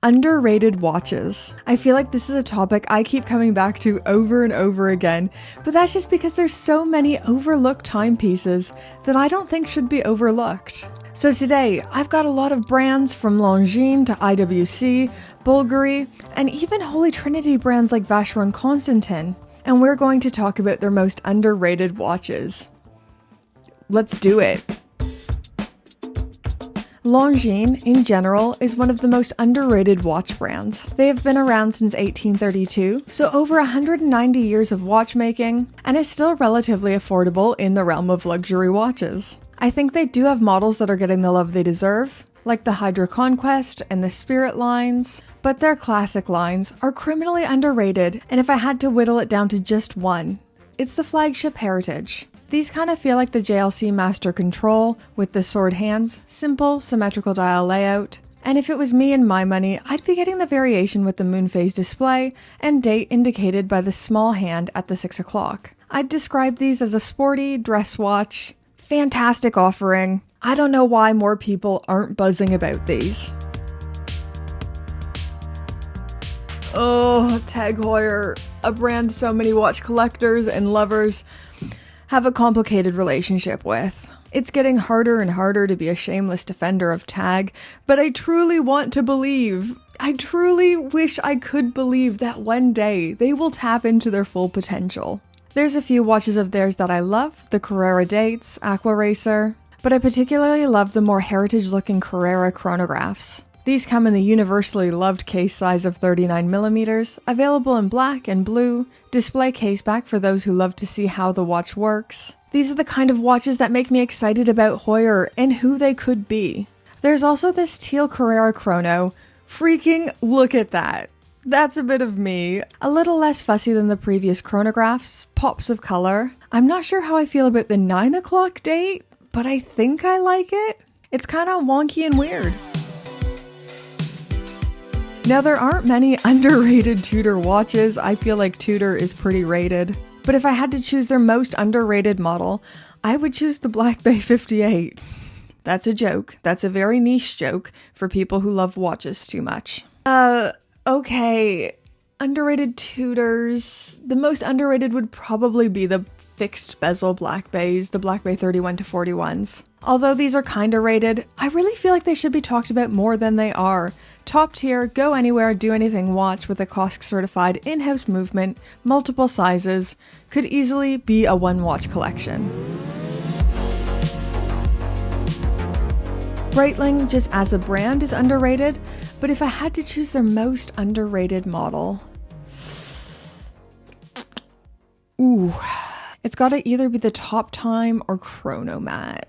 Underrated watches. I feel like this is a topic I keep coming back to over and over again, but that's just because there's so many overlooked timepieces that I don't think should be overlooked. So today, I've got a lot of brands from Longines to IWC, Bulgari, and even Holy Trinity brands like Vacheron Constantin, and we're going to talk about their most underrated watches. Let's do it. Longines, in general, is one of the most underrated watch brands. They have been around since 1832, so over 190 years of watchmaking, and is still relatively affordable in the realm of luxury watches. I think they do have models that are getting the love they deserve, like the Heuer Conquest and the Spirit lines, but their classic lines are criminally underrated, and if I had to whittle it down to just one, it's the flagship Heritage. These kind of feel like the JLC Master Control with the sword hands, simple, symmetrical dial layout. And if it was me and my money, I'd be getting the variation with the moon phase display and date indicated by the small hand at the 6 o'clock. I'd describe these as a sporty dress watch. Fantastic offering. I don't know why more people aren't buzzing about these. Oh, Tag Heuer, a brand so many watch collectors and lovers have a complicated relationship with. It's getting harder and harder to be a shameless defender of Tag, but I truly want to believe, I truly wish I could believe that one day they will tap into their full potential. There's a few watches of theirs that I love, the Carrera dates, Aqua Racer, but I particularly love the more heritage-looking Carrera chronographs. These come in the universally loved case size of 39mm, available in black and blue, display case back for those who love to see how the watch works. These are the kind of watches that make me excited about Heuer and who they could be. There's also this teal Carrera chrono. Freaking look at that. That's a bit of me. A little less fussy than the previous chronographs, pops of color. I'm not sure how I feel about the 9 o'clock date, but I think I like it. It's kind of wonky and weird. Now, there aren't many underrated Tudor watches. I feel like Tudor is pretty rated. But if I had to choose their most underrated model, I would choose the Black Bay 58. That's a joke. That's a very niche joke for people who love watches too much. Okay. Underrated Tudors. The most underrated would probably be the fixed bezel Black Bays, the Black Bay 31 to 41s. Although these are kinda rated, I really feel like they should be talked about more than they are. Top tier, go anywhere, do anything watch with a COSC certified in-house movement, multiple sizes, could easily be a one watch collection. Breitling, just as a brand, is underrated, but if I had to choose their most underrated model, it's gotta either be the Top Time or Chronomat.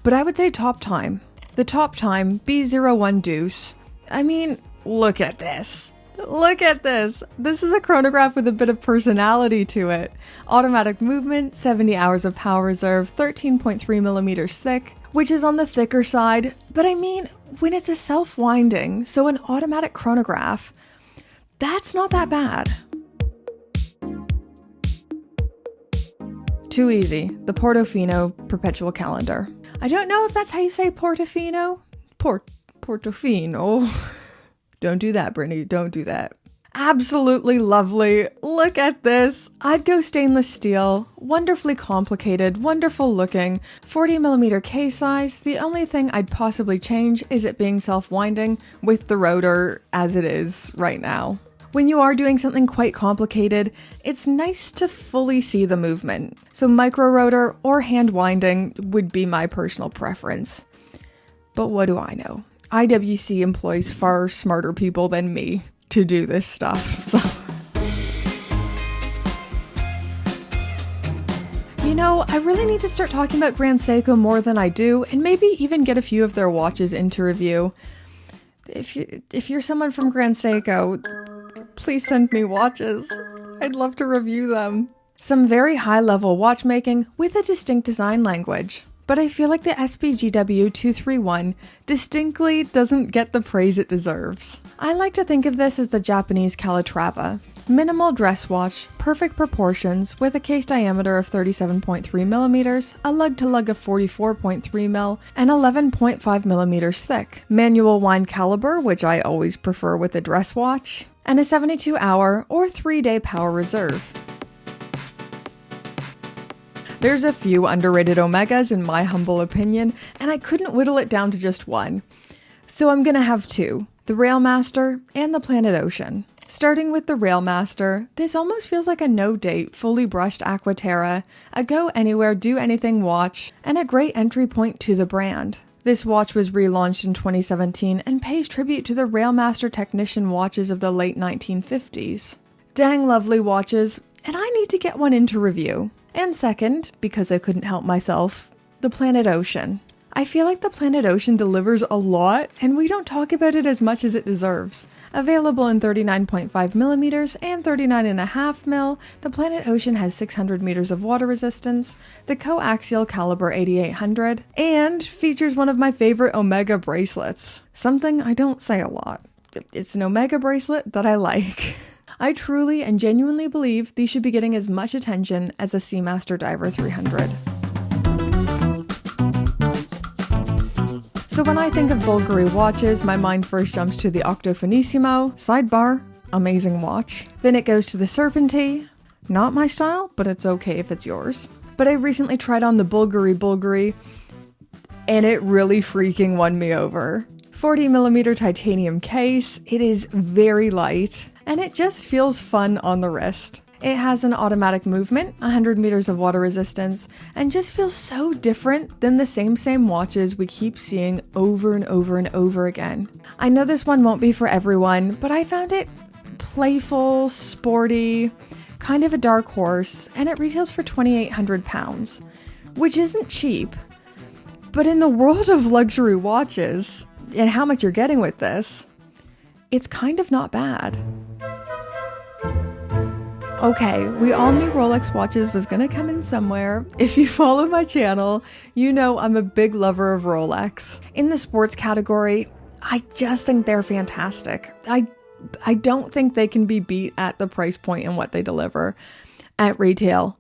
But I would say Top Time. The Top Time B01 Deuce. I mean, look at this. Look at this. This is a chronograph with a bit of personality to it. Automatic movement, 70 hours of power reserve, 13.3mm thick, which is on the thicker side. But I mean, when it's a self-winding, so an automatic chronograph, that's not that bad. Too easy. The Portofino Perpetual Calendar. I don't know if that's how you say Portofino. Portofino. Don't do that, Brittany. Don't do that. Absolutely lovely. Look at this. I'd go stainless steel. Wonderfully complicated, wonderful looking. 40mm case size. The only thing I'd possibly change is it being self-winding with the rotor as it is right now. When you are doing something quite complicated, it's nice to fully see the movement. So micro rotor or hand winding would be my personal preference. But what do I know? IWC employs far smarter people than me to do this stuff, so. You know, I really need to start talking about Grand Seiko more than I do, and maybe even get a few of their watches into review. If you're someone from Grand Seiko, please send me watches. I'd love to review them. Some very high-level watchmaking with a distinct design language. But I feel like the SPGW 231 distinctly doesn't get the praise it deserves. I like to think of this as the Japanese Calatrava. Minimal dress watch, perfect proportions, with a case diameter of 37.3 millimeters, a lug-to-lug of 44.3 mil, and 11.5 millimeters thick. Manual wind caliber, which I always prefer with a dress watch, and a 72-hour or 3-day power reserve. There's a few underrated Omegas in my humble opinion, and I couldn't whittle it down to just one. So I'm gonna have two, the Railmaster and the Planet Ocean. Starting with the Railmaster, this almost feels like a no-date, fully brushed Aquaterra, a go-anywhere, do-anything watch, and a great entry point to the brand. This watch was relaunched in 2017 and pays tribute to the Railmaster technician watches of the late 1950s. Dang lovely watches, and I need to get one into review. And second, because I couldn't help myself, the Planet Ocean. I feel like the Planet Ocean delivers a lot, and we don't talk about it as much as it deserves. Available in 39.5 millimeters and 39.5 mil, the Planet Ocean has 600 meters of water resistance, the coaxial caliber 8800, and features one of my favorite Omega bracelets. Something I don't say a lot. It's an Omega bracelet that I like. I truly and genuinely believe these should be getting as much attention as the Seamaster Diver 300. So when I think of Bulgari watches, my mind first jumps to the Octofinissimo, sidebar, amazing watch. Then it goes to the Serpentine, not my style, but it's okay if it's yours. But I recently tried on the Bulgari, and it really freaking won me over. 40mm titanium case, it is very light, and it just feels fun on the wrist. It has an automatic movement, 100 meters of water resistance, and just feels so different than the same watches we keep seeing over and over and over again. I know this one won't be for everyone, but I found it playful, sporty, kind of a dark horse, and it retails for £2,800, which isn't cheap. But in the world of luxury watches, and how much you're getting with this, it's kind of not bad. Okay, we all knew Rolex watches was gonna come in somewhere. If you follow my channel, you know I'm a big lover of Rolex. In the sports category, I just think they're fantastic. I don't think they can be beat at the price point and what they deliver at retail.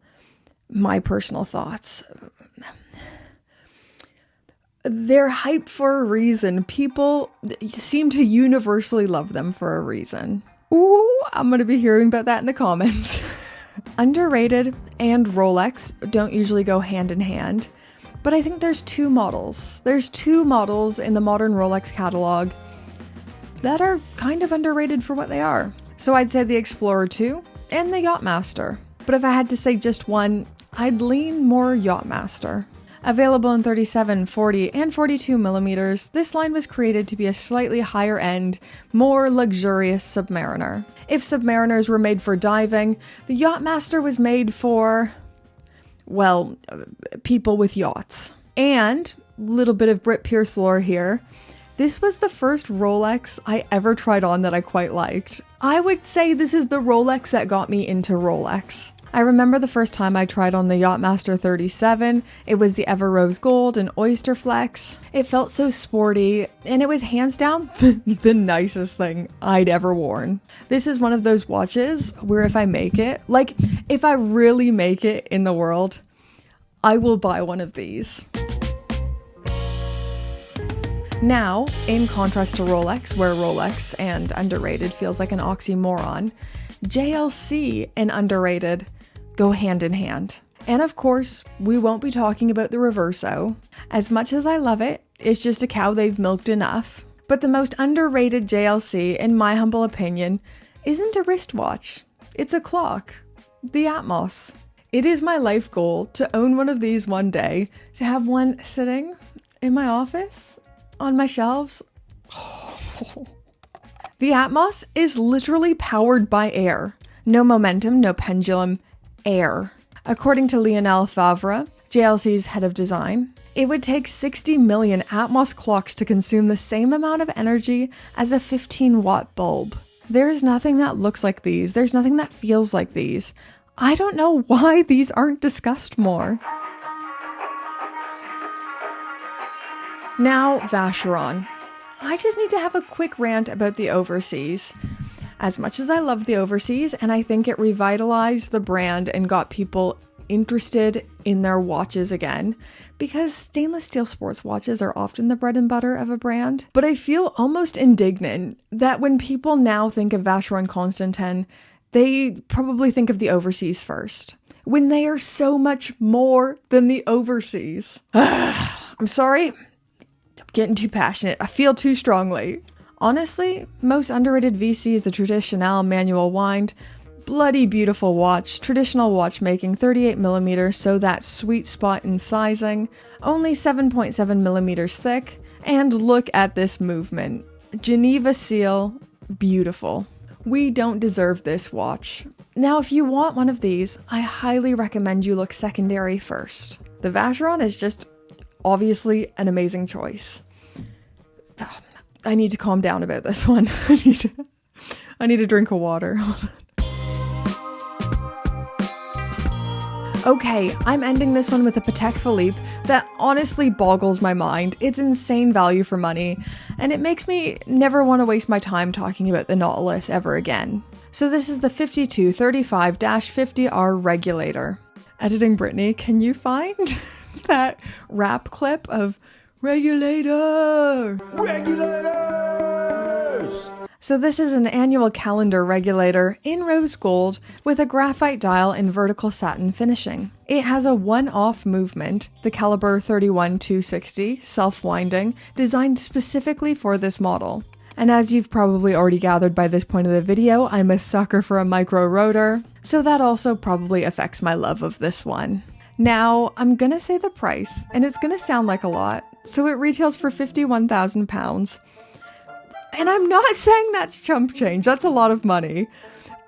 My personal thoughts. They're hyped for a reason. People seem to universally love them for a reason. Ooh, I'm going to be hearing about that in the comments. Underrated and Rolex don't usually go hand in hand, but I think there's two models. There's two models in the modern Rolex catalog that are kind of underrated for what they are. So I'd say the Explorer 2 and the Yacht-Master. But if I had to say just one, I'd lean more Yacht-Master. Available in 37, 40, and 42 millimeters, this line was created to be a slightly higher end, more luxurious Submariner. If Submariners were made for diving, the Yacht-Master was made for, well, people with yachts. And, little bit of Brit Pierce lore here, this was the first Rolex I ever tried on that I quite liked. I would say this is the Rolex that got me into Rolex. I remember the first time I tried on the Yacht-Master 37, it was the Ever Rose Gold and Oyster Flex. It felt so sporty, and it was hands down the nicest thing I'd ever worn. This is one of those watches where if I make it, like if I really make it in the world, I will buy one of these. Now, in contrast to Rolex, where Rolex and underrated feels like an oxymoron, JLC and underrated go hand in hand. And of course, we won't be talking about the Reverso. As much as I love it, it's just a cow they've milked enough. But the most underrated JLC, in my humble opinion, isn't a wristwatch. It's a clock. The Atmos. It is my life goal to own one of these one day, to have one sitting in my office, on my shelves. The Atmos is literally powered by air. No momentum, no pendulum, air. According to Lionel Favre, JLC's head of design, it would take 60 million Atmos clocks to consume the same amount of energy as a 15-watt bulb. There's nothing that looks like these. There's nothing that feels like these. I don't know why these aren't discussed more. Now, Vacheron. I just need to have a quick rant about the overseas. As much as I love the overseas, and I think it revitalized the brand and got people interested in their watches again, because stainless steel sports watches are often the bread and butter of a brand. But I feel almost indignant that when people now think of Vacheron Constantin, they probably think of the overseas first, when they are so much more than the overseas. I'm sorry, I'm getting too passionate. I feel too strongly. Honestly, most underrated VC is the traditionnelle manual wind. Bloody beautiful watch, traditional watchmaking, 38mm, so that sweet spot in sizing, only 7.7mm thick, and look at this movement. Geneva seal, beautiful. We don't deserve this watch. Now, if you want one of these, I highly recommend you look secondary first. The Vacheron is just obviously an amazing choice. I need to calm down about this one. I need a drink of water. Okay, I'm ending this one with a Patek Philippe that honestly boggles my mind. It's insane value for money, and it makes me never want to waste my time talking about the Nautilus ever again. So this is the 5235-50R regulator. Editing Brittany, can you find that rap clip of regulator? Regulators! So this is an annual calendar regulator in rose gold with a graphite dial and vertical satin finishing. It has a one-off movement, the caliber 31-260, self-winding, designed specifically for this model. And as you've probably already gathered by this point of the video, I'm a sucker for a micro rotor, so that also probably affects my love of this one. Now, I'm gonna say the price, and it's gonna sound like a lot, so it retails for £51,000. And I'm not saying that's chump change, that's a lot of money.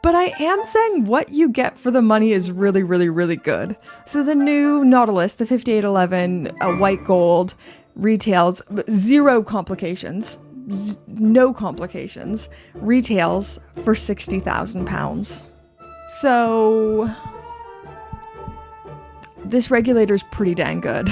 But I am saying what you get for the money is really, really, really good. So the new Nautilus, the 5811 white gold, retails zero complications, no complications, retails for £60,000. So this regulator's pretty dang good.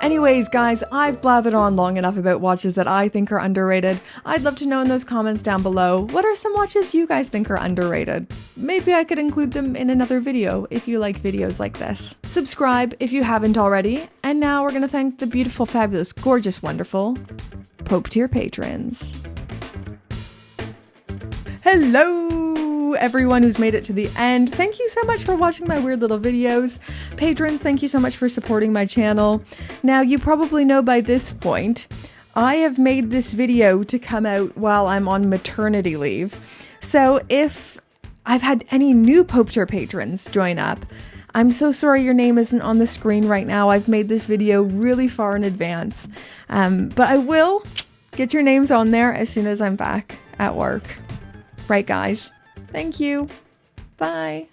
Anyways, guys, I've blathered on long enough about watches that I think are underrated. I'd love to know in those comments down below, what are some watches you guys think are underrated? Maybe I could include them in another video if you like videos like this. Subscribe if you haven't already. And now we're gonna thank the beautiful, fabulous, gorgeous, wonderful Pope tier patrons. Hello! Everyone who's made it to the end. Thank you so much for watching my weird little videos. Patrons, thank you so much for supporting my channel. Now, you probably know by this point, I have made this video to come out while I'm on maternity leave. So if I've had any new Pope tier patrons join up, I'm so sorry your name isn't on the screen right now. I've made this video really far in advance. But I will get your names on there as soon as I'm back at work. Right, guys? Thank you. Bye.